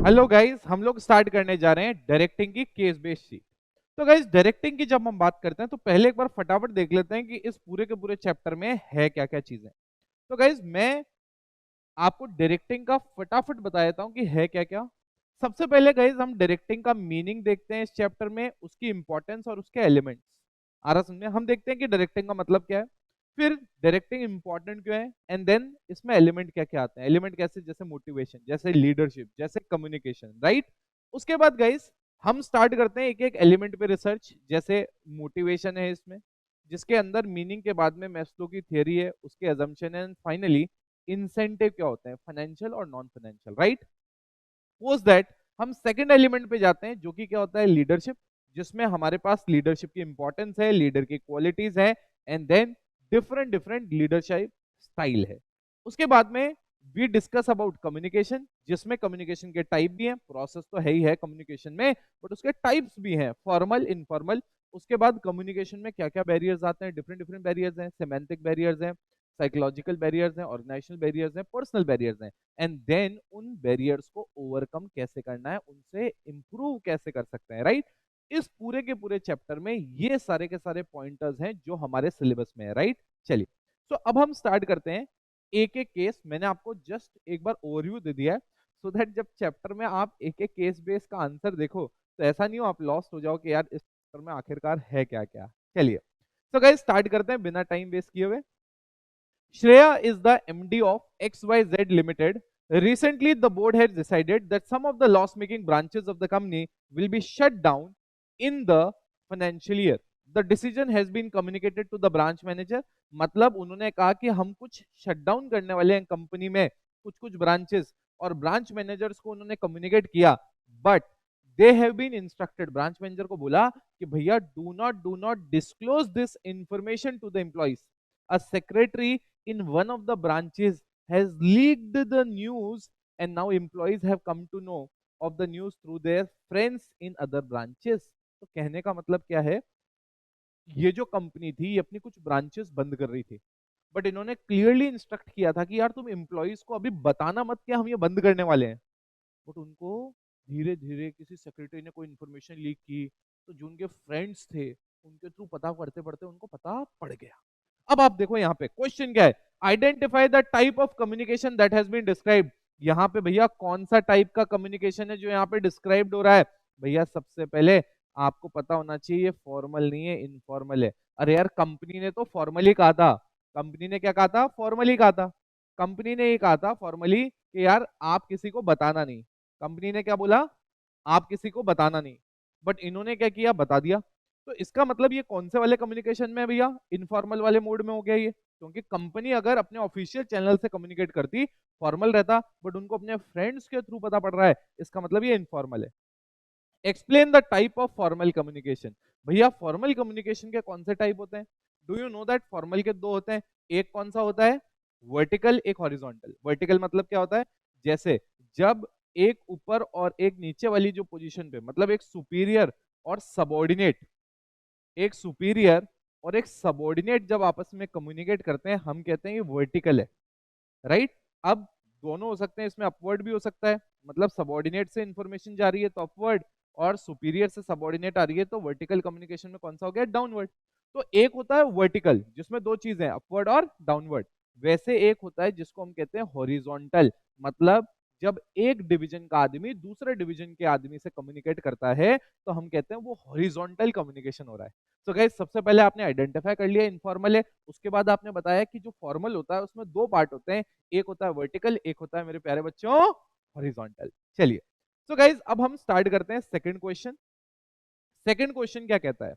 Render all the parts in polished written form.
Hello guys, हम लोग start करने जा रहे हैं डायरेक्टिंग की केस बेस्ड शीट। तो गाइस, डायरेक्टिंग की जब हम बात करते हैं तो पहले एक बार फटाफट देख लेते हैं कि इस पूरे के पूरे चैप्टर में है क्या क्या चीजें। तो गाइस, मैं आपको डायरेक्टिंग का फटाफट बता देता हूं कि है क्या क्या। सबसे पहले गाइस, हम डायरेक्टिंग का मीनिंग देखते हैं इस चैप्टर में, उसकी इंपॉर्टेंस और उसके एलिमेंट्स। आ रहा समझे? हम देखते हैं कि डायरेक्टिंग का मतलब क्या है, फिर डायरेक्टिंग इंपॉर्टेंट क्यों है, एंड देन इसमें एलिमेंट क्या क्या आते हैं। एलिमेंट कैसे? जैसे मोटिवेशन, जैसे लीडरशिप, जैसे कम्युनिकेशन, राइट। उसके बाद गाइस, हम स्टार्ट करते हैं एक एक एलिमेंट पे रिसर्च। जैसे मोटिवेशन है इसमें, जिसके अंदर मीनिंग के बाद में मैस्लो की थियरी है, उसके अजम्पशन है, एंड फाइनली इंसेंटिव क्या होते हैं, फाइनेंशियल और non financial, right. Post that हम सेकंड एलिमेंट पे जाते हैं, जो कि क्या होता है, लीडरशिप, जिसमें हमारे पास लीडरशिप की इंपॉर्टेंस है, लीडर की क्वालिटीज है, and then different different leadership style है। उसके बाद में वी डिस्कस अबाउट कम्युनिकेशन, जिसमें कम्युनिकेशन के टाइप भी हैं, प्रोसेस तो है ही है कम्युनिकेशन में, बट उसके टाइप्स भी हैं, फॉर्मल, इनफॉर्मल। उसके बाद कम्युनिकेशन में क्या क्या बैरियर्स आते हैं, डिफरेंट डिफरेंट बैरियर्स हैं, सेमेंटिक बैरियर्स हैं, साइकोलॉजिकल बैरियर्स हैं, ऑर्गेनाइजेशनल बैरियर्स हैं, पर्सनल बैरियर्स हैं, एंड देन उन बैरियर्स को ओवरकम कैसे करना है, उनसे इंप्रूव कैसे कर सकते हैं, राइट। इस पूरे के पूरे चैप्टर में ये सारे के सारे पॉइंटर्स हैं जो हमारे सिलेबस में है, राइट। चलिए, तो अब हम स्टार्ट करते हैं एक एक केस। मैंने आपको जस्ट एक बार ओवरव्यू दे दिया है, सो दैट जब चैप्टर में आप एक एक केस बेस का आंसर देखो तो ऐसा नहीं हो आप लॉस्ट हो जाओ कि यार इस चैप्टर में आखिरकार है क्या क्या। चलिए, तो गाइस स्टार्ट करते हैं बिना टाइम वेस्ट किए हुए। Shreya is the MD of XYZ Limited. Recently, the board has decided that some of the loss-making branches of the company will be shut down in the financial year. The decision has been communicated to the branch manager. मतलब उन्होंने कहा कि हम कुछ shut down करने वाले हैं company में, कुछ कुछ ब्रांचेस, और ब्रांच मैनेजर्स को उन्होंने कम्युनिकेट किया, but they have been instructed, branch manager को बोला कि भैया do not disclose this information to the employees. A secretary in one of the branches has leaked the news, and now employees have come to know of the news through their friends in other branches. तो कहने का मतलब क्या है, ये जो company थी ये अपनी कुछ ब्रांचेस बंद कर रही थी, बट इन्होंने क्लियरली इंस्ट्रक्ट किया था कि यार तुम एम्प्लॉइज को अभी बताना मत कि हम ये बंद करने वाले हैं, बट उनको धीरे धीरे किसी सेक्रेटरी ने कोई इन्फॉर्मेशन लीक की, तो जो उनके फ्रेंड्स थे उनके थ्रू पता पढ़ते पढ़ते उनको पता पड़ गया। अब आप देखो यहाँ पे क्वेश्चन क्या है, identify the type of communication that has been described. यहाँ पे भैया कौन सा टाइप का कम्युनिकेशन है जो यहाँ पे डिस्क्राइब्ड हो रहा है? भैया सबसे पहले आपको पता होना चाहिए फॉर्मल नहीं है, इनफॉर्मल है। अरे यार, कंपनी ने तो फॉर्मली कहा था। कंपनी ने क्या कहा था? फॉर्मली कहा था। कंपनी ने ये कहा था फॉर्मली कि यार आप किसी को बताना नहीं। कंपनी ने क्या बोला? आप किसी को बताना नहीं। बट इन्होंने क्या किया? बता दिया। तो इसका मतलब ये कौन से वाले कम्युनिकेशन में है भैया? इनफॉर्मल वाले मोड में हो गया ये, क्योंकि कंपनी अगर अपने ऑफिशियल चैनल से कम्युनिकेट करती फॉर्मल रहता, बट उनको अपने फ्रेंड्स के थ्रू पता पड़ रहा है, इसका मतलब ये इनफॉर्मल है। Explain the type of formal communication. भैया फॉर्मल कम्युनिकेशन के कौन से टाइप होते हैं? Do you know that formal के दो होते हैं। एक कौन सा होता है? वर्टिकल, एक हॉरिजॉन्टल। वर्टिकल मतलब क्या होता है? जैसे जब एक ऊपर और एक नीचे वाली जो पोजीशन पे, मतलब एक सुपीरियर और सबॉर्डिनेट, एक सुपीरियर और एक सबॉर्डिनेट जब आपस में कम्युनिकेट करते हैं, हम कहते हैं ये वर्टिकल है, राइट। अब दोनों हो सकते हैं, इसमें अपवर्ड भी हो सकता है, मतलब सबॉर्डिनेट से इंफॉर्मेशन जा रही है तो अपवर्ड, और सुपीरियर से सबॉर्डिनेट आ रही है तो वर्टिकल कम्युनिकेशन में कौन सा हो गया? डाउनवर्ड। तो एक होता है वर्टिकल जिसमें दो चीजें, अपवर्ड और डाउनवर्ड। वैसे एक होता है जिसको हम कहते हैं हॉरिजॉन्टल, मतलब जब एक डिवीजन का आदमी दूसरे डिवीजन के आदमी से कम्युनिकेट करता है तो हम कहते हैं वो हॉरिजॉन्टल कम्युनिकेशन हो रहा है। तो गाइस, सबसे पहले आपने आइडेंटिफाई कर लिया इनफॉर्मल है, उसके बाद आपने बताया कि जो फॉर्मल होता है उसमें दो पार्ट होते हैं, एक होता है वर्टिकल, एक होता है मेरे प्यारे बच्चों हॉरिजॉन्टल। चलिए, सो गाइस अब हम स्टार्ट करते हैं सेकंड क्वेश्चन। सेकंड क्वेश्चन क्या कहता है?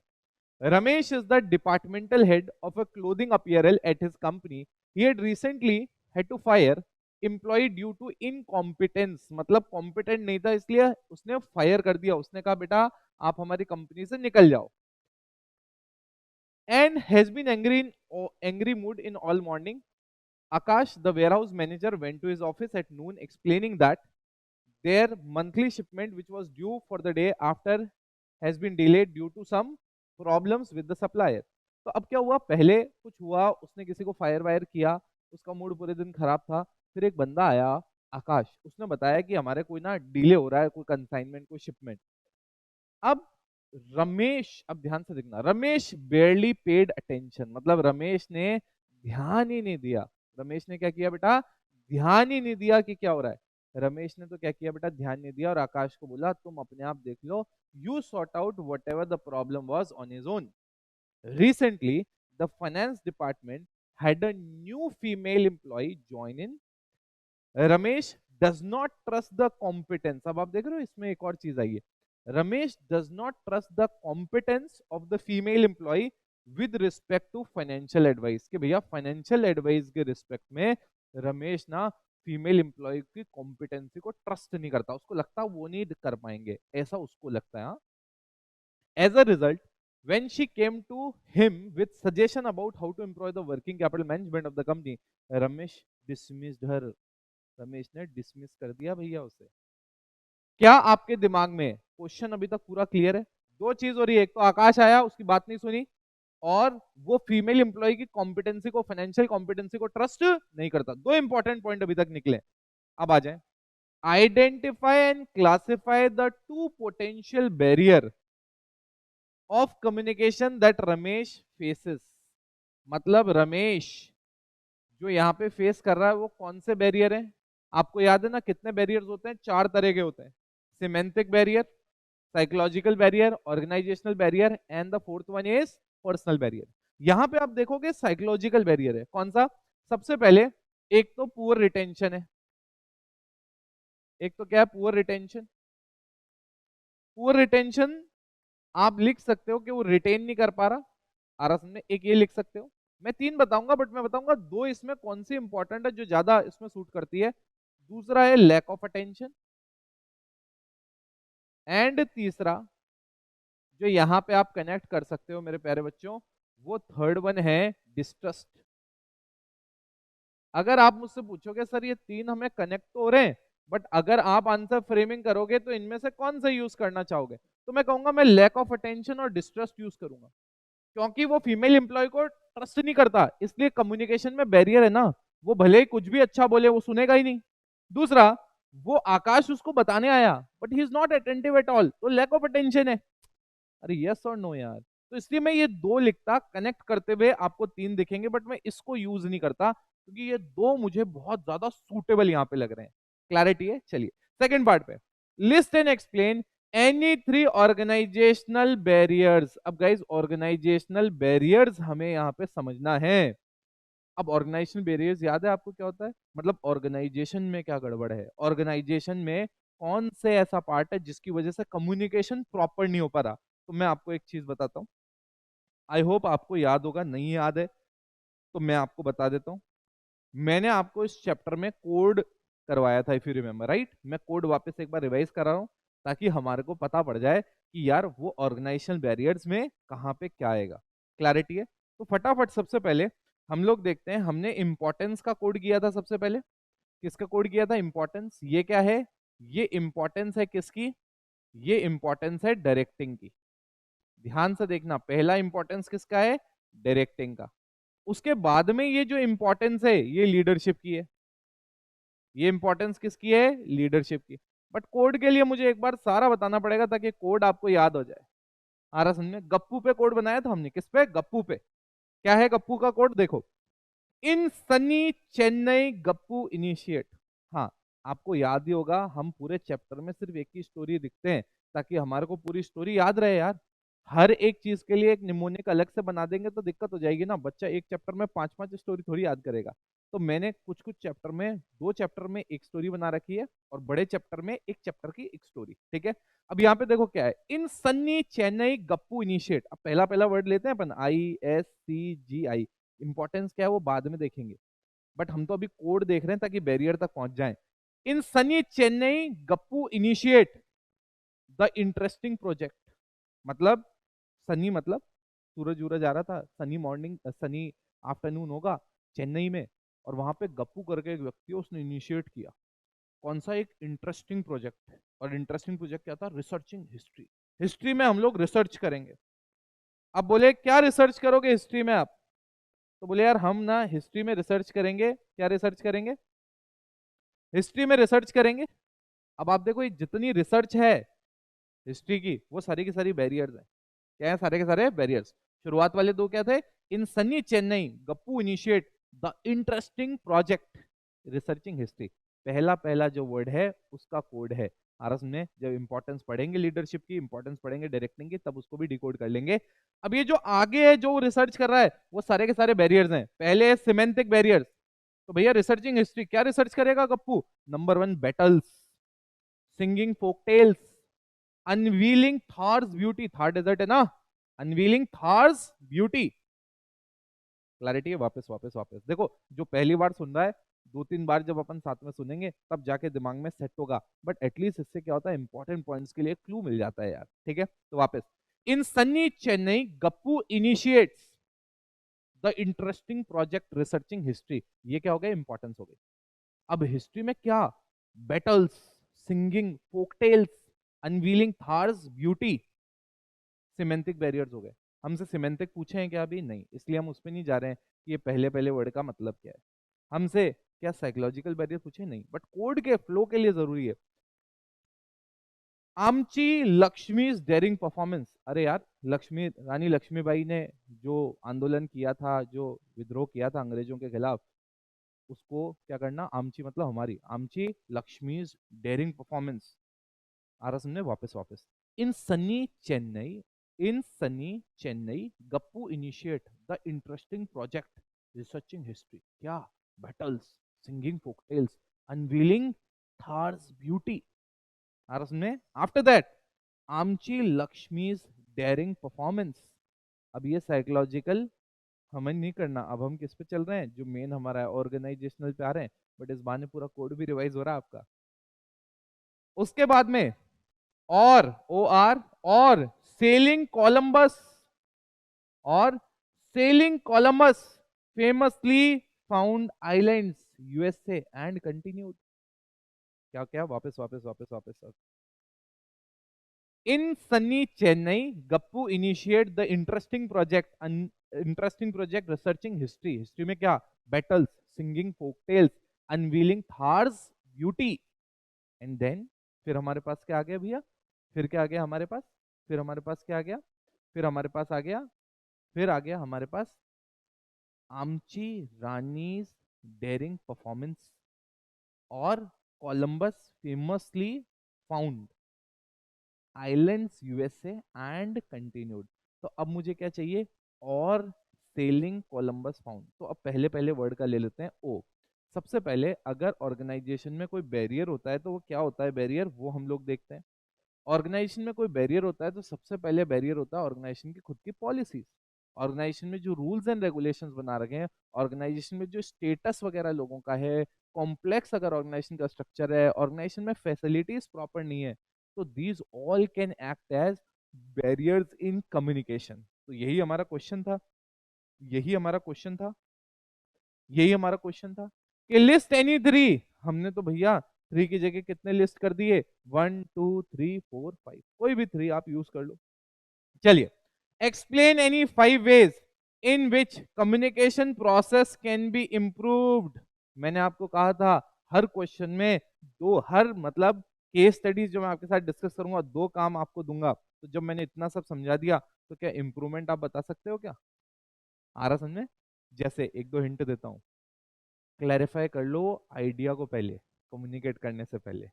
Ramesh is the departmental head of a clothing apparel at his company. He had recently had to fire employ due to incompetence, मतलब कॉम्पिटेंट नहीं था इसलिए उसने फायर कर दिया, उसने कहा बेटा आप हमारी कंपनी से निकल जाओ, and has been angry mood in all morning. Akash, the warehouse manager, went to his office at noon explaining that their monthly shipment, which was due for the day after, has been delayed due to some problems with the supplier. तो अब क्या हुआ? पहले कुछ हुआ, उसने किसी को फायर वायर किया, उसका मूड पूरे दिन खराब था, फिर एक बंदा आया, आकाश, उसने बताया कि हमारे कोई ना डिले हो रहा है, कोई कंसाइनमेंट, कोई शिपमेंट। अब रमेश, अब ध्यान से देखना, रमेश बेयरली पेड अटेंशन, मतलब रमेश ने ध्यान ही नहीं दिया। रमेश ने क्या किया बेटा, ध्यान ही नहीं दिया कि क्या हो रहा है। रमेश ने तो क्या किया बेटा, ध्यान नहीं दिया और आकाश को बोला तुम अपने आप देख लो, you sort out whatever the problem was on his own. Recently the finance department had a new female employee join in. Ramesh does not trust the competence, अब आप देख रहे हो इसमें एक और चीज आई है। Ramesh does not trust the competence of the female employee with respect to financial advice, कि भैया फाइनेंशियल एडवाइस के रिस्पेक्ट में रमेश ना फीमेल एम्प्लॉय की कॉम्पिटेंसी को ट्रस्ट नहीं करता, उसको लगता वो नहीं कर पाएंगे, ऐसा उसको लगता है। हाँ? As a result, when she came to him with suggestion about how to improve the working capital management of the company, Ramesh dismissed her. Ramesh ने डिसमिस कर दिया भैया उसे। क्या आपके दिमाग में क्वेश्चन अभी तक पूरा क्लियर है? दो चीज हो रही है, एक तो आकाश आया, उसकी बात नहीं सुनी, और वो फीमेल एम्प्लॉय की कॉम्पिटेंसी को, फाइनेंशियल कॉम्पिटेंसी को ट्रस्ट नहीं करता। दो इंपॉर्टेंट पॉइंट अभी तक निकले। अब आ जाए, identify and classify the two potential barrier of communication that Ramesh faces. मतलब रमेश जो यहाँ पे फेस कर रहा है वो कौन से बैरियर हैं? आपको याद है ना कितने बैरियर्स होते हैं? चार तरह के होते हैं, semantic barrier, psychological barrier, organisational barrier and the fourth one is personal barrier. यहाँ पे आप देखोगे साइकोलॉजिकल बैरियर है, कौन सा? सबसे पहले एक तो पुअर रिटेंशन है, एक तो क्या है, पुअर रिटेंशन। पुअर रिटेंशन आप लिख सकते हो कि वो रिटेन नहीं कर पा रहा, आ रहा समझ? एक ये लिख सकते हो। मैं तीन बताऊंगा बट मैं बताऊंगा दो इसमें कौन सी इंपॉर्टेंट है जो ज्यादा इसमें सूट करती है। दूसरा है लैक ऑफ अटेंशन, एंड तीसरा जो यहां पे आप कनेक्ट कर सकते हो मेरे प्यारे बच्चों, वो थर्ड वन है डिस्ट्रस्ट। अगर आप मुझसे पूछोगे सर ये तीन हमें कनेक्ट तो हो रहे हैं, बट अगर आप आंसर फ्रेमिंग करोगे तो इनमें से कौन सा यूज करना चाहोगे, तो मैं कहूंगा मैं लैक ऑफ अटेंशन और डिस्ट्रस्ट यूज करूंगा, क्योंकि वो फीमेल एम्प्लॉय को ट्रस्ट नहीं करता, इसलिए कम्युनिकेशन में बैरियर है ना, वो भले ही कुछ भी अच्छा बोले वो सुनेगा ही नहीं। दूसरा, वो आकाश उसको बताने आया but he is not attentive at all, तो लैक ऑफ अटेंशन है। अरे यस और नो यार, तो इसलिए मैं ये दो लिखता, कनेक्ट करते हुए आपको तीन दिखेंगे बट मैं इसको यूज नहीं करता क्योंकि ये दो मुझे बहुत ज्यादा सूटेबल यहाँ पे लग रहे हैं। क्लैरिटी है? चलिए सेकंड पार्ट पे, list and explain any three organisational barriers. अब गाइज ऑर्गेनाइजेशनल बैरियर्स हमें यहाँ पे समझना है। अब ऑर्गेनाइजेशनल बैरियर्स याद है आपको क्या होता है? मतलब ऑर्गेनाइजेशन में क्या गड़बड़ है, ऑर्गेनाइजेशन में कौन से ऐसा पार्ट है जिसकी वजह से कम्युनिकेशन प्रॉपर नहीं हो पा रहा। तो मैं आपको एक चीज बताता हूँ, आई होप आपको याद होगा, नहीं याद है तो मैं आपको बता देता हूँ। मैंने आपको इस चैप्टर में कोड करवाया था, इफ यू रिमेम्बर राइट। मैं कोड वापस एक बार रिवाइज कर रहा हूँ ताकि हमारे को पता पड़ जाए कि यार वो ऑर्गेनाइजेशनल बैरियर्स में कहाँ पे क्या आएगा। क्लैरिटी है? तो फटाफट सबसे पहले हम लोग देखते हैं, हमने इंपॉर्टेंस का कोड किया था सबसे पहले। किसका कोड किया था? इंपॉर्टेंस। ये क्या है? ये इंपॉर्टेंस है किसकी? ये इंपॉर्टेंस है डायरेक्टिंग की। ध्यान से देखना, पहला इंपॉर्टेंस किसका है? डायरेक्टिंग का। उसके बाद में ये जो इंपॉर्टेंस है ये लीडरशिप की है। ये इंपॉर्टेंस किसकी है? लीडरशिप की। बट कोड के लिए मुझे एक बार सारा बताना पड़ेगा ताकि कोड आपको याद हो जाए। आ रहा समझ में? गप्पू पे कोड बनाया था हमने, किस पे? गप्पू पे। क्या है गप्पू का कोड? देखो, इन सनी चेन्नई गप्पू इनिशिएट। हाँ, आपको याद ही होगा, हम पूरे चैप्टर में सिर्फ एक ही स्टोरी लिखते हैं ताकि हमारे को पूरी स्टोरी याद रहे यार। हर एक चीज के लिए एक निमोनिक अलग से बना देंगे तो दिक्कत हो जाएगी ना, बच्चा एक चैप्टर में पांच पांच स्टोरी थोड़ी याद करेगा। तो मैंने कुछ कुछ चैप्टर में, दो चैप्टर में एक स्टोरी बना रखी है और बड़े चैप्टर में एक चैप्टर की एक स्टोरी, ठीक है। अब यहाँ पे देखो क्या है, इन सन्नी चेन्नई गप्पू इनिशिएट। अब पहला पहला वर्ड लेते हैं अपन, ISCGI। इंपॉर्टेंस क्या है वो बाद में देखेंगे, बट हम तो अभी कोड देख रहे हैं ताकि बैरियर तक पहुंच जाए। In Sunny Chennai Gappu initiate the interesting project. मतलब सनी मतलब सूरज वूरज आ रहा था, सनी मॉर्निंग, सनी आफ्टरनून होगा चेन्नई में, और वहां पे गप्पू करके एक व्यक्ति है, उसने इनिशिएट किया कौन सा? एक इंटरेस्टिंग प्रोजेक्ट। और इंटरेस्टिंग प्रोजेक्ट क्या था? Researching history. हिस्ट्री में हम लोग रिसर्च करेंगे। अब बोले क्या रिसर्च करोगे हिस्ट्री में आप? तो बोले यार हम ना हिस्ट्री में रिसर्च करेंगे। क्या रिसर्च करेंगे? हिस्ट्री में रिसर्च करेंगे। अब आप देखो ये जितनी रिसर्च है हिस्ट्री की, वो सारी की सारी बैरियर्स है। क्या है? सारे के सारे बैरियर्स। शुरुआत वाले दो क्या थे? In Sunny Chennai Gappu initiate the interesting project researching history. पहला पहला जो वर्ड है उसका कोड है। आरस में जब इंपॉर्टेंस पढ़ेंगे लीडरशिप की, इंपॉर्टेंस पढ़ेंगे डायरेक्टिंग की, तब उसको भी डिकोड कर लेंगे। अब ये जो आगे है जो रिसर्च कर रहा है वो सारे के सारे बैरियर्स हैं। पहले है सिमेंटिक बैरियर्स। तो भैया रिसर्चिंग हिस्ट्री क्या रिसर्च करेगा Gappu? Number one, battles, singing folk tales, unveiling Thar's beauty. Thar desert है ना, अनवीलिंग थार्स ब्यूटी। क्लैरिटी है? वापस वापस वापस देखो, जो पहली बार सुन रहा है, दो तीन बार जब अपन साथ में सुनेंगे तब जाके दिमाग में सेट होगा, बट एटलीस्ट इससे क्या होता है, इंपॉर्टेंट पॉइंट्स के लिए क्लू मिल जाता है यार। ठीक है, तो वापस, in Sunny Chennai Gappu initiates the interesting project researching history. ये क्या हो गया? इंपॉर्टेंस हो गई। अब हिस्ट्री में क्या? Battles, singing folktales, unveiling Thar's beauty. Semantic barriers हो गए। हमसे सिमेंटिक पूछे हैं क्या? अभी नहीं, इसलिए हम उस पर नहीं जा रहे हैं कि ये पहले पहले वर्ड का मतलब क्या है। हमसे क्या साइकोलॉजिकल बैरियर पूछे? नहीं, बट कोड के फ्लो के लिए जरूरी है। आमची लक्ष्मी डेयरिंग परफॉर्मेंस। अरे यार, लक्ष्मी रानी लक्ष्मीबाई ने जो आंदोलन किया था, जो विद्रोह किया था अंग्रेजों के खिलाफ, उसको क्या करना? आमची मतलब हमारी, आमची लक्ष्मी डेयरिंग परफॉर्मेंस। आ रहा समझे? वापस वापस, in Sunny Chennai, in Sunny Chennai Gappu initiate the interesting project researching history. क्या? Battles, singing folktales, unveiling Thar's beauty. आ रहा समझे? आफ्टर दैट, आमची लक्ष्मीज डेयरिंग परफॉर्मेंस। अब ये साइकोलॉजिकल हमें नहीं करना, अब हम किस पे चल रहे हैं? जो मेन हमारा है, ऑर्गेनाइजेशनल पे आ रहे हैं। बट इस बहाने पूरा कोड भी रिवाइज हो रहा है आपका। उसके बाद में और सेलिंग कोलंबस, और sailing Columbus famously found islands USA and continued. क्या क्या? वापस वापस वापस वापस, वापस। In Sunny Chennai Gappu initiate the interesting project researching history. History में क्या? Battles, singing folktales, unveiling Thar's beauty. And then फिर हमारे पास क्या आ गया भैया? फिर क्या आ गया हमारे पास? फिर हमारे पास क्या आ गया? फिर हमारे पास आ गया, फिर आ गया हमारे पास आमची रानीज डेयरिंग परफॉर्मेंस और Columbus famously found islands USA and continued. तो अब मुझे क्या चाहिए? और सेलिंग कोलंबस फाउंड। तो अब पहले पहले वर्ड का ले लेते हैं ओ। सबसे पहले अगर ऑर्गेनाइजेशन में कोई बैरियर होता है तो वो क्या होता है बैरियर, वो हम लोग देखते हैं। ऑर्गेनाइजेशन में कोई बैरियर होता है तो सबसे पहले बैरियर होता है ऑर्गेनाइजेशन की खुद की पॉलिसीज। ऑर्गेनाइजेशन में जो रूल्स एंड रेगुलेशंस बना रखे हैं, ऑर्गेनाइजेशन में जो स्टेटस वगैरह लोगों का है, कॉम्प्लेक्स अगर ऑर्गेनाइजेशन का स्ट्रक्चर है, ऑर्गेनाइजेशन में फैसिलिटीज प्रॉपर नहीं है, तो these all can act as barriers in communication. तो यही हमारा क्वेश्चन था, यही हमारा क्वेश्चन था, यही हमारा क्वेश्चन था कि लिस्ट एनी थ्री। हमने तो भैया थ्री की जगह कितने लिस्ट कर दिए? 1 2 3 4 5, कोई भी थ्री आप यूज कर लो। चलिए, explain any 5 ways in which communication process can be improved. मैंने आपको कहा था हर क्वेश्चन में दो, हर मतलब केस स्टडीज जो मैं आपके साथ डिस्कस करूंगा, दो काम आपको दूंगा। तो जब मैंने इतना सब समझा दिया तो क्या इंप्रूवमेंट आप बता सकते हो क्या? आ रहा समझ में? जैसे एक दो हिंट देता हूं। क्लैरिफाई कर लो आइडिया को पहले, कम्युनिकेट करने से पहले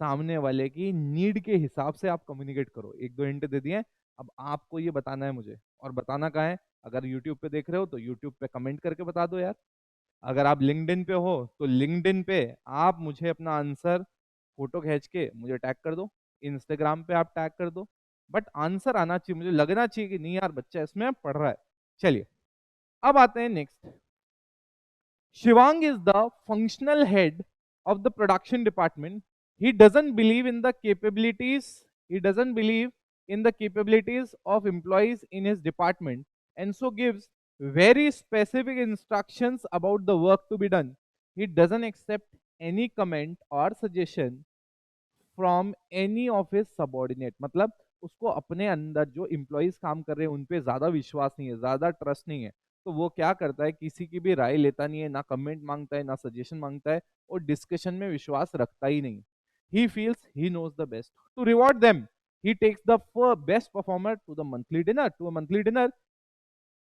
सामने वाले की नीड के हिसाब से आप कम्युनिकेट करो। एक दो हिंट दे दिए, अब आपको ये बताना है मुझे। और बताना कहाँ है? अगर यूट्यूब पे देख रहे हो तो यूट्यूब पे कमेंट करके बता दो यार। अगर आप लिंक्डइन पे हो तो लिंक्डइन पे आप मुझे अपना आंसर फोटो खींच के मुझे टैग कर दो। इंस्टाग्राम पे आप टैग कर दो। बट आंसर आना चाहिए, मुझे लगना चाहिए कि नहीं यार बच्चा इसमें पढ़ रहा है। चलिए, अब आते हैं next. Shivang is the functional head of the production department. He doesn't believe in the capabilities, he doesn't believe in the capabilities of employees in his department, and so gives very specific instructions about the work to be done. He doesn't accept any comment or suggestion from any of his subordinate. मतलब उसको अपने अंदर जो employees काम कर रहे हैं उन पे ज्यादा विश्वास नहीं है, ज्यादा ट्रस्ट नहीं है। तो वो क्या करता है, किसी की भी राय लेता नहीं है, ना कमेंट मांगता है, ना सजेशन मांगता है, और डिस्कशन में विश्वास रखता ही नहीं। He feels he knows the best. To reward them he takes the best performer to the monthly dinner.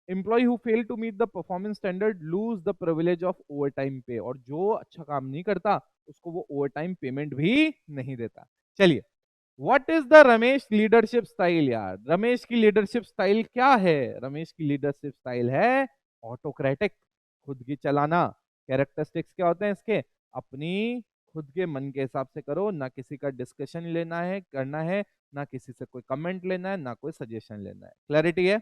Employee who fail to meet the performance standard lose the privilege of overtime pay, और जो अच्छा काम नहीं करता उसको वो overtime payment भी नहीं देता। चलिए, what is the Ramesh leadership style यार? रमेश की लीडरशिप स्टाइल क्या है? रमेश की लीडरशिप स्टाइल है ऑटोक्रेटिक, खुद की चलाना। कैरेक्टरिस्टिक्स क्या होते हैं इसके? अपनी खुद के मन के हिसाब से करो, ना किसी का डिस्कशन लेना है करना है, ना किसी से कोई कमेंट लेना है, ना कोई सजेशन लेना है। क्लैरिटी है?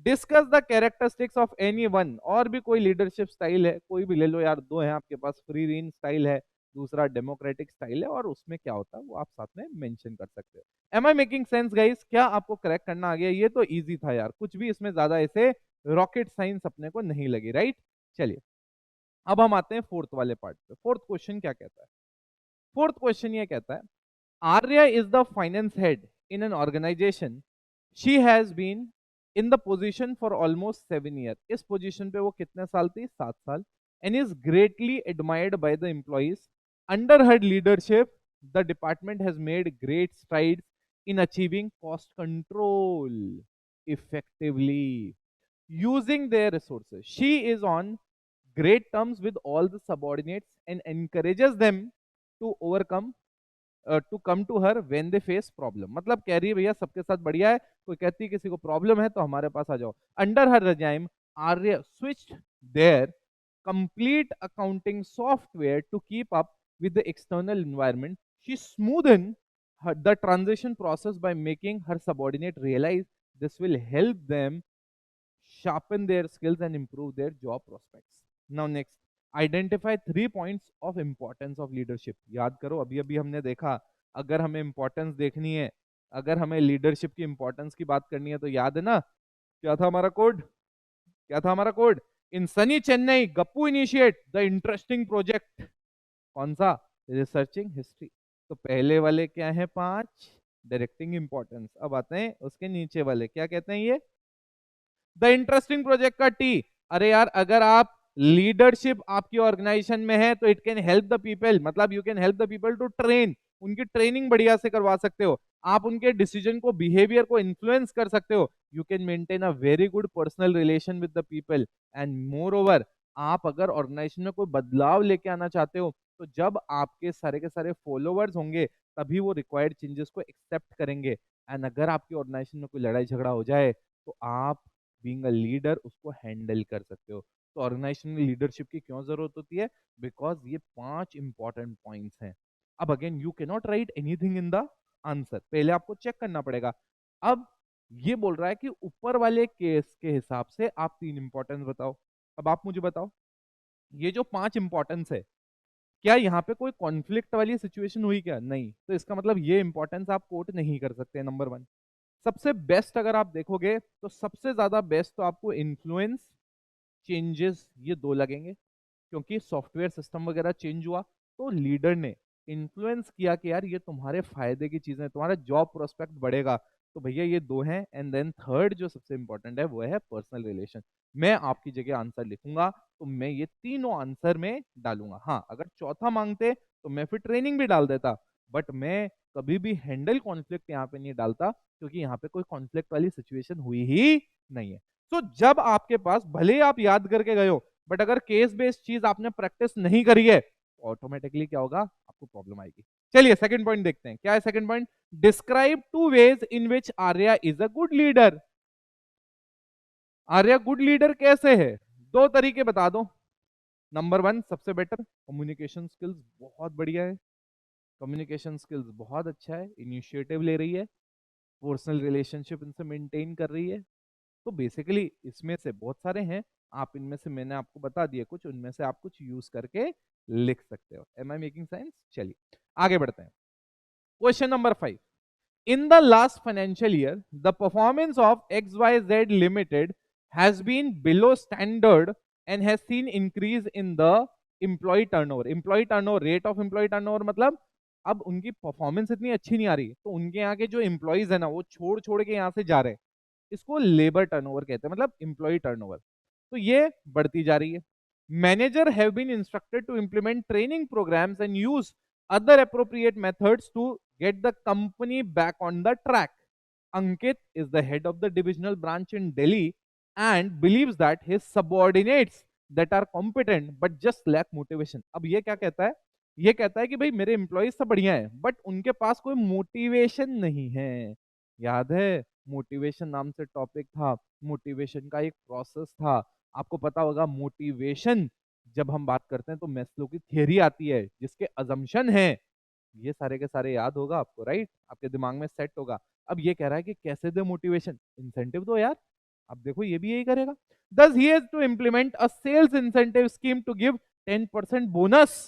Discuss the characteristics of any one. और भी कोई लीडरशिप स्टाइल है, कोई भी ले लो यार, दो है आपके पास, फ्री रेन स्टाइल है, दूसरा डेमोक्रेटिक स्टाइल है, और उसमें क्या होता है वो आप साथ में मेंशन कर सकते हो। Am I making sense guys? क्या आपको करेक्ट करना आ गया? ये तो इजी था यार, कुछ भी इसमें ज्यादा ऐसे रॉकेट साइंस अपने को नहीं लगी, राइट? चलिए, अब हम आते हैं फोर्थ वाले पार्ट पे। फोर्थ क्वेश्चन क्या कहता है? फोर्थ क्वेश्चन ये कहता है, Arya is the finance head in an organisation. She has been in the position for almost 7 year. इस पोजीशन पे वो कितने साल थी? 7 साल। And is greatly admired by the employees. Under her leadership the department has made great strides in achieving cost control effectively using their resources. She is on great terms with all the subordinates and encourages them to overcome to come to her when they face problem. मतलब कह रही है भैया सबके साथ बढ़िया है, कोई कहती है किसी को प्रॉब्लम है तो हमारे पास आ जाओ। Under her regime Arya switched their complete accounting software to keep up with the external environment. She smoothen the transition process by making her subordinate realize this will help them sharpen their skills and improve their job prospects. Now next, identify 3 points of importance of leadership. याद करो, अभी अभी हमने देखा, अगर हमें importance देखनी है, अगर हमें लीडरशिप की इंपॉर्टेंस की बात करनी है, तो याद है ना क्या था हमारा कोड? क्या था हमारा code? In Sunny Chennai Gappu initiate the interesting project. कौन सा? Researching history. तो पहले वाले क्या है? 5 डायरेक्टिंग इंपॉर्टेंस। अब आते हैं उसके नीचे वाले, क्या कहते हैं ये? द इंटरेस्टिंग प्रोजेक्ट का टी। अरे यार, अगर आप लीडरशिप आपकी ऑर्गेनाइजेशन में है तो it can help the people, मतलब you can help the people to train. उनकी ट्रेनिंग बढ़िया से करवा सकते हो, आप उनके डिसीजन को, बिहेवियर को इन्फ्लुएंस कर सकते हो। You can maintain a very good personal relation with the people. And more over, आप अगर ऑर्गेनाइजेशन में कोई बदलाव लेके आना चाहते हो, तो जब आपके सारे के सारे फॉलोवर्स होंगे तभी वो रिक्वायर्ड चेंजेस को एक्सेप्ट करेंगे। एंड अगर आपकी ऑर्गेनाइजेशन में कोई लड़ाई झगड़ा हो जाए तो आप बीइंग अ लीडर उसको हैंडल कर सकते हो। तो ऑर्गेनाइजेशन में लीडरशिप की क्यों जरूरत होती है? बिकॉज ये 5 इंपॉर्टेंट पॉइंट्स हैं। अब again, you can not right anything in the answer, पहले आपको चेक करना पड़ेगा। अब ये बोल रहा है कि ऊपर वाले केस के हिसाब से आप 3 इंपॉर्टेंस बताओ। अब आप मुझे बताओ, ये जो 5 इंपॉर्टेंस है, क्या यहाँ पे कोई कॉन्फ्लिक्ट वाली सिचुएशन हुई क्या? नहीं, तो इसका मतलब ये इंपॉर्टेंस आप कोट नहीं कर सकते। नंबर 1, सबसे बेस्ट अगर आप देखोगे तो सबसे ज्यादा बेस्ट तो आपको इन्फ्लुएंस, चेंजेस, ये दो लगेंगे। क्योंकि सॉफ्टवेयर सिस्टम वगैरह चेंज हुआ तो लीडर ने इन्फ्लुएंस किया कि यार ये तुम्हारे फायदे की चीजें, तुम्हारा जॉब प्रोस्पेक्ट बढ़ेगा। तो भैया ये दो हैं। एंड देन थर्ड जो सबसे इंपॉर्टेंट है वो है पर्सनल रिलेशन। मैं आपकी जगह आंसर लिखूंगा तो मैं ये तीनों आंसर में डालूंगा। हाँ, अगर चौथा मांगते तो मैं फिर ट्रेनिंग भी डाल देता, बट मैं कभी भी हैंडल कॉन्फ्लिक्ट यहाँ पे नहीं डालता, क्योंकि यहाँ पे कोई कॉन्फ्लिक्ट वाली सिचुएशन हुई ही नहीं है। तो जब आपके पास, भले ही आप याद करके गए हो, बट अगर केस बेस्ड चीज आपने प्रैक्टिस नहीं करी है, ऑटोमेटिकली क्या होगा? आपको प्रॉब्लम आएगी। चलिए सेकंड पॉइंट देखते हैं, क्या है second point? Describe 2 ways in which Arya is a good leader. Arya good leader कैसे है? 2 तरीके बता दो। नंबर 1, सबसे बेटर, कम्युनिकेशन स्किल्स बहुत बढ़िया है, कम्युनिकेशन स्किल्स बहुत अच्छा है, इनिशिएटिव ले रही है, पर्सनल रिलेशनशिप इनसे मेंटेन कर रही है। तो बेसिकली इसमें से बहुत सारे हैं, आप इनमें से, मैंने आपको बता दिया कुछ, उनमें से आप कुछ यूज करके लिख सकते हो। Am I making sense? चलिए आगे बढ़ते हैं। Question number 5, in the last financial year the performance of XYZ limited has been below standard and has seen increase in the employee turnover. Employee turnover, rate of employee turnover, मतलब अब उनकी performance इतनी अच्छी नहीं आ रही, तो उनके यहाँ के जो एम्प्लॉइज है ना, वो छोड़ छोड़ के यहाँ से जा रहे हैं। इसको लेबर टर्नओवर कहते हैं, मतलब एम्प्लॉय टर्नओवर। तो ये बढ़ती जा रही है। Manager have been instructed to implement training programmes and use other appropriate methods to get the company back on the track. Ankit is the head of the divisional branch in Delhi and believes that his subordinates that are competent but just lack motivation. अब ये क्या कहता है? ये कहता है कि भाई मेरे एम्प्लॉइज सब बढ़िया है बट उनके पास कोई मोटिवेशन नहीं है। याद है मोटिवेशन नाम से टॉपिक था, मोटिवेशन का एक प्रोसेस था। आपको पता होगा मोटिवेशन जब हम बात करते हैं तो मैस्लो की थियरी आती है जिसके अजम्पशन है, ये सारे के सारे याद होगा आपको, राइट? आपके दिमाग में सेट होगा। अब ये कह रहा है कि कैसे दे मोटिवेशन, इंसेंटिव दो यार। अब देखो ये भी यही करेगा। Thus he has to implement a sales incentive scheme to give 10% bonus.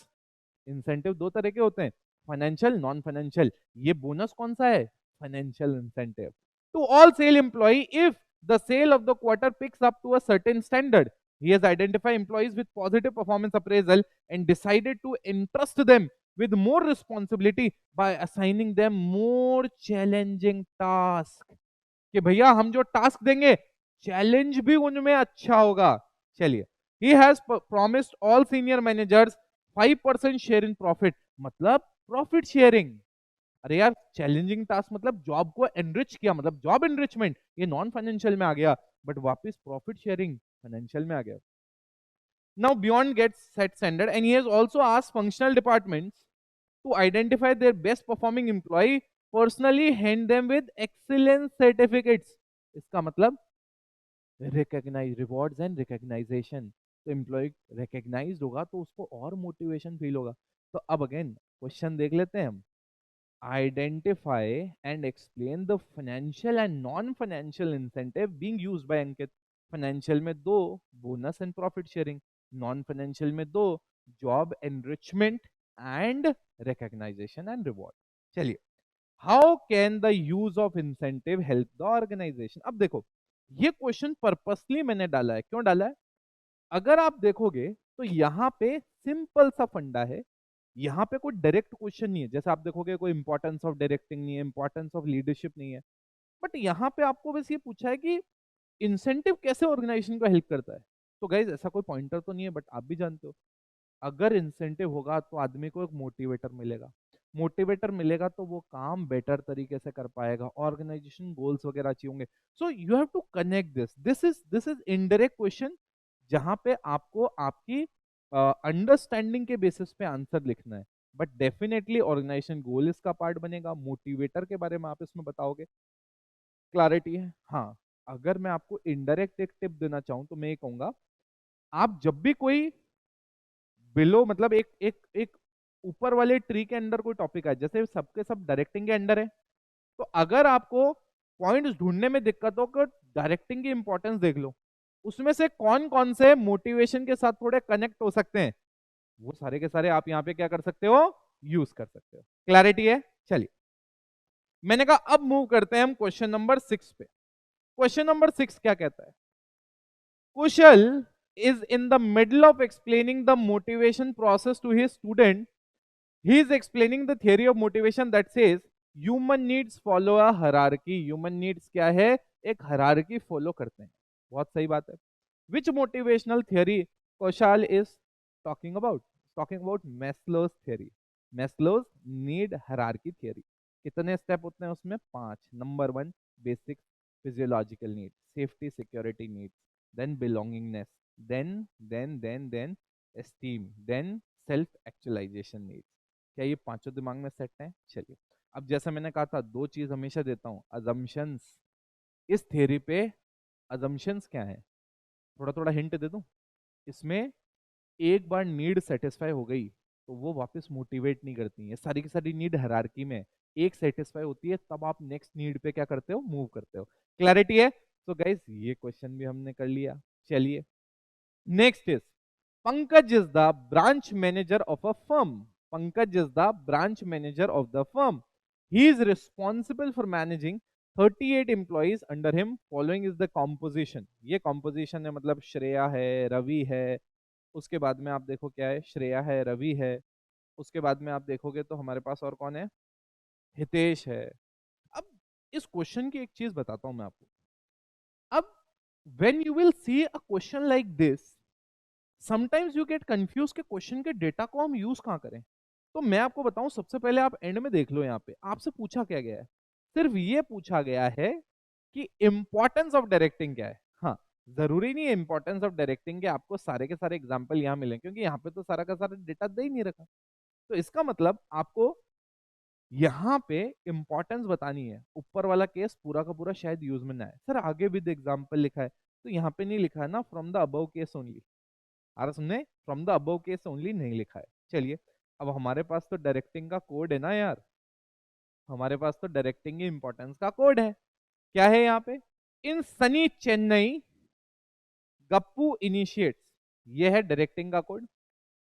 Incentive दो तरह के होते हैं, फाइनेंशियल, नॉन फाइनेंशियल। ये बोनस कौन सा है? Financial incentive to all sale employee if the sale of the quarter picks up to a certain standard. He has identified employees with positive performance appraisal and decided to entrust them with more responsibility by assigning them more challenging task। कि भैया हम जो task देंगे challenge भी उनमें अच्छा होगा। चलिए, he has promised all senior managers 5% share in profit, मतलब प्रॉफिट शेयरिंग। अरे यार चैलेंजिंग टास्क मतलब जॉब को एनरिच किया, मतलब जॉब एनरिचमेंट, ये नॉन फाइनेंशियल में आ गया, बट वापस प्रॉफिट शेयरिंग फाइनेंशियल में आ गया। Now beyond gets set standard and he has also asked functional departments to identify their best performing employee, personally hand them with excellence certificates। इसका मतलब recognise rewards and recognition. तो employ recognised होगा तो उसको और motivation feel होगा। तो अब अगेन क्वेश्चन देख लेते हैं हम। Identify and explain the financial and non financial incentive being used by Ankit. Financial में दो, bonus and profit sharing. Non financial में दो, job enrichment and recognisation and reward. चलिए, how can the use of incentive help the organisation. अब देखो ये question purposely मैंने डाला है। क्यों डाला है? अगर आप देखोगे तो यहाँ पे सिंपल सा फंडा है, यहाँ पे कोई डायरेक्ट क्वेश्चन नहीं है। जैसे आप देखोगे कोई इंपॉर्टेंस ऑफ डायरेक्टिंग नहीं है, इंपॉर्टेंस ऑफ लीडरशिप नहीं है, बट यहाँ पे आपको बस ये पूछा है कि इंसेंटिव कैसे ऑर्गेनाइजेशन को हेल्प करता है। तो गाइज ऐसा कोई पॉइंटर तो नहीं है, बट आप भी जानते हो अगर इंसेंटिव होगा तो आदमी को एक मोटिवेटर मिलेगा। मोटिवेटर मिलेगा तो वो काम बेटर तरीके से कर पाएगा, ऑर्गेनाइजेशन गोल्स वगैरह अचीव होंगे। So you have to connect this is indirect question जहां पे आपको आपकी अंडरस्टैंडिंग के बेसिस पे आंसर लिखना है, बट डेफिनेटली ऑर्गेनाइजेशन गोल इसका पार्ट बनेगा। मोटिवेटर के बारे में आप इसमें बताओगे, क्लैरिटी है? हाँ, अगर मैं आपको इनडायरेक्ट एक टिप देना चाहूं तो मैं ये कहूंगा, आप जब भी कोई बिलो मतलब एक एक एक ऊपर वाले ट्री के अंदर कोई टॉपिक है, जैसे सबके सब डायरेक्टिंग के अंडर है, तो अगर आपको पॉइंट्स ढूंढने में दिक्कत हो तो डायरेक्टिंग की इंपॉर्टेंस देख लो, उसमें से कौन कौन से मोटिवेशन के साथ थोड़े कनेक्ट हो सकते हैं, वो सारे के सारे आप यहाँ पे क्या कर सकते हो, यूज कर सकते हो। क्लैरिटी है? चलिए, मैंने कहा अब मूव करते हैं हम क्वेश्चन नंबर 6 पे। क्वेश्चन नंबर 6 क्या कहता है? कुशल is in the middle of explaining the motivation process to his student. He is explaining the theory of motivation that says human needs follow a hierarchy। human needs क्या है? एक hierarchy follow करते हैं। बहुत सही बात है। Which motivational theory Kaushal is talking about? Talking about Maslow's theory। Maslow's need hierarchy theory। कितने स्टेप होते हैं उसमें? 5। Number 1 basic physiological need, safety security needs, then belongingness, then esteem, then self actualization needs। क्या ये पांचों दिमाग में set हैं? चलिए, अब जैसा मैंने कहा था दो चीज हमेशा देता हूं, अजम्पशंस। इस थ्योरी पे अजम्पशंस क्या है, थोड़ा थोड़ा हिंट दे दूं। इसमें एक बार नीड सेटिस्फाई हो गई तो वो वापस मोटिवेट नहीं करती है। सारी की सारी नीड हायरार्की में एक सेटिस्फाई होती है, तब आप नेक्स्ट नीड पे क्या करते हो, मूव करते हो। क्लैरिटी है? तो गाइस ये क्वेश्चन भी हमने कर लिया। चलिए, next is Pankaj is the branch manager of a firm। Pankaj is the branch manager of the firm। He is responsible for managing 38 employees under him। Following is the composition। ये composition है, मतलब श्रेया है, रवि है, उसके बाद में आप देखो क्या है, श्रेया है, रवि है, उसके बाद में आप देखोगे तो हमारे पास और कौन है, हितेश है। अब इस क्वेश्चन की एक चीज बताता हूं मैं आपको। अब when you will see a question like this, sometimes you get confuse के क्वेश्चन के डेटा को हम यूज कहां करें। तो मैं आपको बताऊं, सबसे पहले आप एंड में देख लो, यहाँ पे आपसे पूछा क्या गया है, सिर्फ ये पूछा गया है कि इंपॉर्टेंस ऑफ डायरेक्टिंग क्या है। हाँ, जरूरी नहीं है इंपॉर्टेंस ऑफ डायरेक्टिंग के आपको सारे के सारे एग्जाम्पल यहाँ मिले, क्योंकि यहाँ पे तो सारा का सारा डेटा दे ही नहीं रखा। तो इसका मतलब आपको यहाँ पे इंपॉर्टेंस बतानी है। ऊपर वाला केस पूरा का पूरा शायद यूज में ना है। सर आगे भी एग्जाम्पल लिखा है, तो यहाँ पे नहीं लिखा है ना from the above case only. आ रहा सुनने, from the above case only नहीं लिखा है। चलिए, अब हमारे पास तो डायरेक्टिंग का कोड है ना यार, हमारे पास तो डायरेक्टिंग की इंपॉर्टेंस का कोड है। क्या है यहाँ पे, इन सनी चेन्नई गप्पू इनिशिएट्स, ये है डायरेक्टिंग का कोड।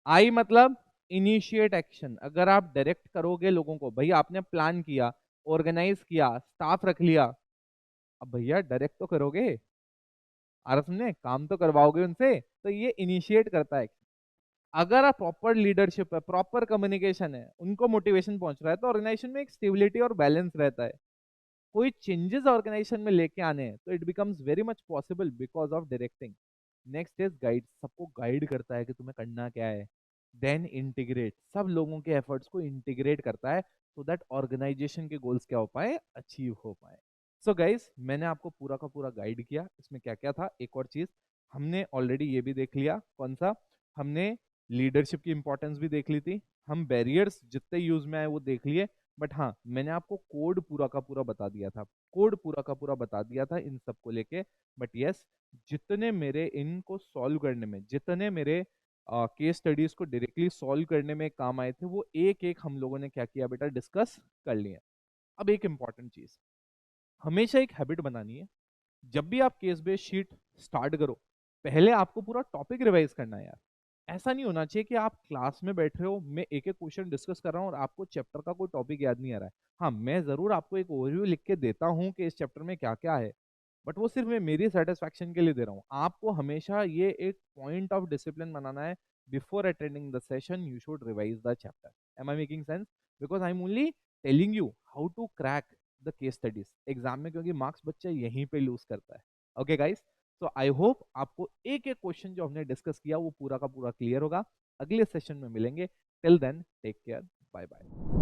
आई मतलब इनिशिएट एक्शन, अगर आप डायरेक्ट करोगे लोगों को, भाई आपने प्लान किया, ऑर्गेनाइज किया, स्टाफ रख लिया, अब भैया डायरेक्ट तो करोगे, आ रहा सुनने, काम तो करवाओगे उनसे, तो ये इनिशिएट करता है। अगर आप प्रॉपर लीडरशिप है, प्रॉपर कम्युनिकेशन है, उनको मोटिवेशन पहुंच रहा है, तो ऑर्गेनाइजेशन में एक स्टेबिलिटी और बैलेंस रहता है। कोई चेंजेस ऑर्गेनाइजेशन में लेके आने हैं तो it becomes very much possible because of directing. Next is guide, सबको गाइड करता है कि तुम्हें करना क्या है। देन इंटीग्रेट, सब लोगों के एफर्ट्स को इंटीग्रेट करता है सो दैट ऑर्गेनाइजेशन के गोल्स क्या हो पाए, अचीव हो पाए। सो गाइज, मैंने आपको पूरा का पूरा गाइड किया, इसमें क्या क्या था। एक और चीज हमने ऑलरेडी ये भी देख लिया, कौन सा, हमने लीडरशिप की इंपॉर्टेंस भी देख ली थी, हम बैरियर्स जितने यूज में आए वो देख लिए। बट हाँ, मैंने आपको कोड पूरा का पूरा बता दिया था, कोड पूरा का पूरा बता दिया था इन सब को लेके। बट यस, जितने मेरे इनको सॉल्व करने में, जितने मेरे केस स्टडीज को डायरेक्टली सॉल्व करने में काम आए थे, वो एक एक हम लोगों ने क्या किया बेटा, डिस्कस कर लिया। अब एक इंपॉर्टेंट चीज, हमेशा एक हैबिट बनानी है, जब भी आप केस बेस्ड शीट स्टार्ट करो, पहले आपको पूरा टॉपिक रिवाइज करना है यार। ऐसा नहीं होना चाहिए कि आप क्लास में बैठ रहे हो, मैं एक एक क्वेश्चन डिस्कस कर रहा हूँ और आपको चैप्टर का कोई टॉपिक याद नहीं आ रहा है। हाँ, मैं जरूर आपको एक ओवरव्यू लिख के देता हूँ कि इस चैप्टर में क्या क्या है, बट वो सिर्फ मैं मेरी सेटिस्फैक्शन के लिए दे रहा हूँ। आपको हमेशा ये एक पॉइंट ऑफ डिसिप्लिन बनाना है, before attending the session you should revise the chapter. Am I making sense? Because I am only telling you how to crack the case studies exam में, क्योंकि मार्क्स बच्चा यहीं पे लूज करता है। Okay guys, तो आई होप आपको एक एक क्वेश्चन जो हमने डिस्कस किया वो पूरा का पूरा क्लियर होगा। अगले सेशन में मिलेंगे, till then take care, bye bye.